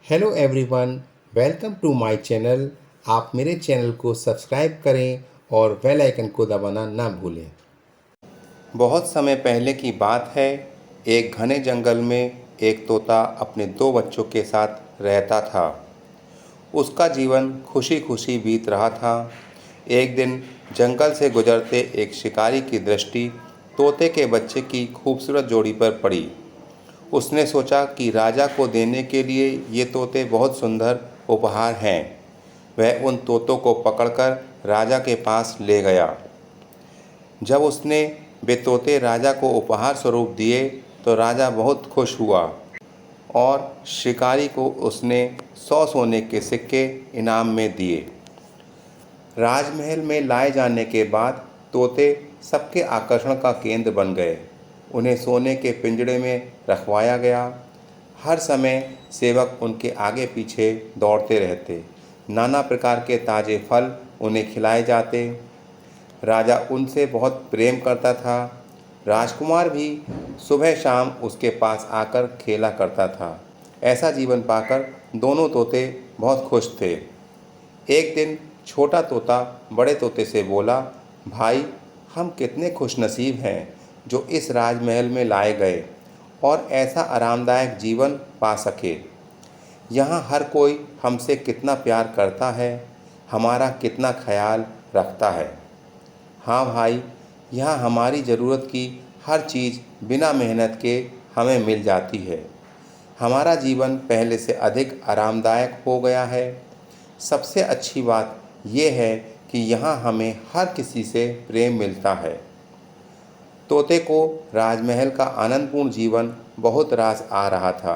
Hello everyone, welcome to my channel. आप मेरे channel को सब्सक्राइब करें और बेल आइकन को दबाना ना भूलें। बहुत समय पहले की बात है। एक घने जंगल में एक तोता अपने दो बच्चों के साथ रहता था। उसका जीवन खुशी खुशी बीत रहा था। एक दिन जंगल से गुजरते एक शिकारी की दृष्टि तोते के बच्चे की खूबसूरत जोड़ी पर पड़ी। उसने सोचा कि राजा को देने के लिए ये तोते बहुत सुंदर उपहार हैं। वह उन तोतों को पकड़कर राजा के पास ले गया। जब उसने वे तोते राजा को उपहार स्वरूप दिए तो राजा बहुत खुश हुआ और शिकारी को उसने 100 सोने के सिक्के इनाम में दिए। राजमहल में लाए जाने के बाद तोते सबके आकर्षण का केंद्र बन गए। उन्हें सोने के पिंजड़े में रखवाया गया। हर समय सेवक उनके आगे पीछे दौड़ते रहते। नाना प्रकार के ताज़े फल उन्हें खिलाए जाते। राजा उनसे बहुत प्रेम करता था। राजकुमार भी सुबह शाम उसके पास आकर खेला करता था। ऐसा जीवन पाकर दोनों तोते बहुत खुश थे। एक दिन छोटा तोता बड़े तोते से बोला, भाई, हम कितने खुशनसीब हैं जो इस राजमहल में लाए गए और ऐसा आरामदायक जीवन पा सके। यहाँ हर कोई हमसे कितना प्यार करता है, हमारा कितना ख्याल रखता है। हाँ भाई, यहाँ हमारी ज़रूरत की हर चीज़ बिना मेहनत के हमें मिल जाती है। हमारा जीवन पहले से अधिक आरामदायक हो गया है। सबसे अच्छी बात यह है कि यहाँ हमें हर किसी से प्रेम मिलता है। तोते को राजमहल का आनंदपूर्ण जीवन बहुत रास आ रहा था,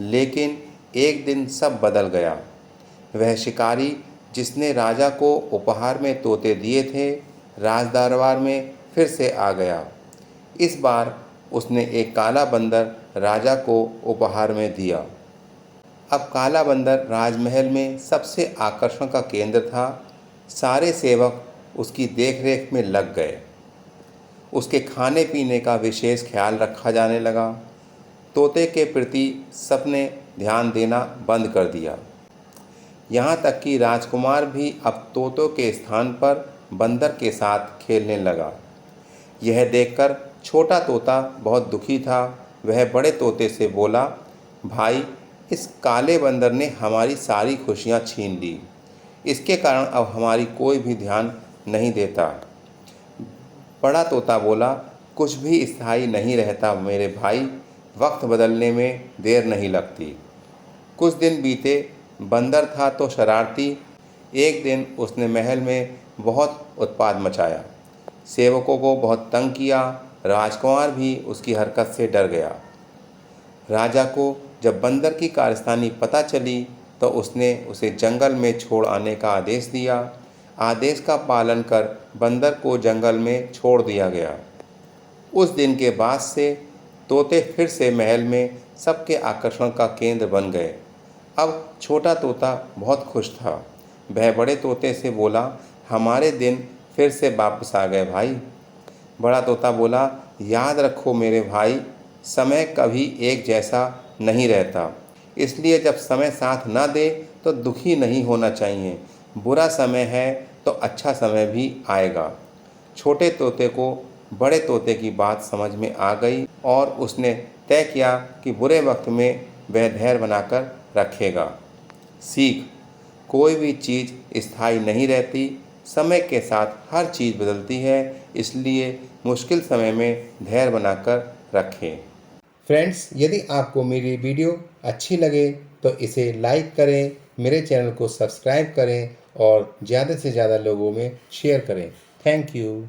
लेकिन एक दिन सब बदल गया। वह शिकारी जिसने राजा को उपहार में तोते दिए थे, राजदरबार में फिर से आ गया। इस बार उसने एक काला बंदर राजा को उपहार में दिया। अब काला बंदर राजमहल में सबसे आकर्षण का केंद्र था। सारे सेवक उसकी देखरेख में लग गए। उसके खाने पीने का विशेष ख्याल रखा जाने लगा। तोते के प्रति सबने ध्यान देना बंद कर दिया। यहाँ तक कि राजकुमार भी अब तोतों के स्थान पर बंदर के साथ खेलने लगा। यह देखकर छोटा तोता बहुत दुखी था। वह बड़े तोते से बोला, भाई, इस काले बंदर ने हमारी सारी खुशियाँ छीन ली। इसके कारण अब हमारी कोई भी ध्यान नहीं देता। बड़ा तोता बोला, कुछ भी स्थायी नहीं रहता मेरे भाई, वक्त बदलने में देर नहीं लगती। कुछ दिन बीते। बंदर था तो शरारती। एक दिन उसने महल में बहुत उत्पात मचाया। सेवकों को बहुत तंग किया। राजकुमार भी उसकी हरकत से डर गया। राजा को जब बंदर की कारस्तानी पता चली तो उसने उसे जंगल में छोड़ आने का आदेश दिया। आदेश का पालन कर बंदर को जंगल में छोड़ दिया गया। उस दिन के बाद से तोते फिर से महल में सबके आकर्षण का केंद्र बन गए। अब छोटा तोता बहुत खुश था। वह बड़े तोते से बोला, हमारे दिन फिर से वापस आ गए भाई। बड़ा तोता बोला, याद रखो मेरे भाई, समय कभी एक जैसा नहीं रहता। इसलिए जब समय साथ ना दे तो दुखी नहीं होना चाहिए। बुरा समय है तो अच्छा समय भी आएगा। छोटे तोते को बड़े तोते की बात समझ में आ गई और उसने तय किया कि बुरे वक्त में वह धैर्य बनाकर रखेगा। सीख, कोई भी चीज़ स्थायी नहीं रहती। समय के साथ हर चीज़ बदलती है, इसलिए मुश्किल समय में धैर्य बनाकर रखें। फ्रेंड्स, यदि आपको मेरी वीडियो अच्छी लगे तो इसे लाइक करें, मेरे चैनल को सब्सक्राइब करें और ज़्यादा से ज़्यादा लोगों में शेयर करें। Thank you.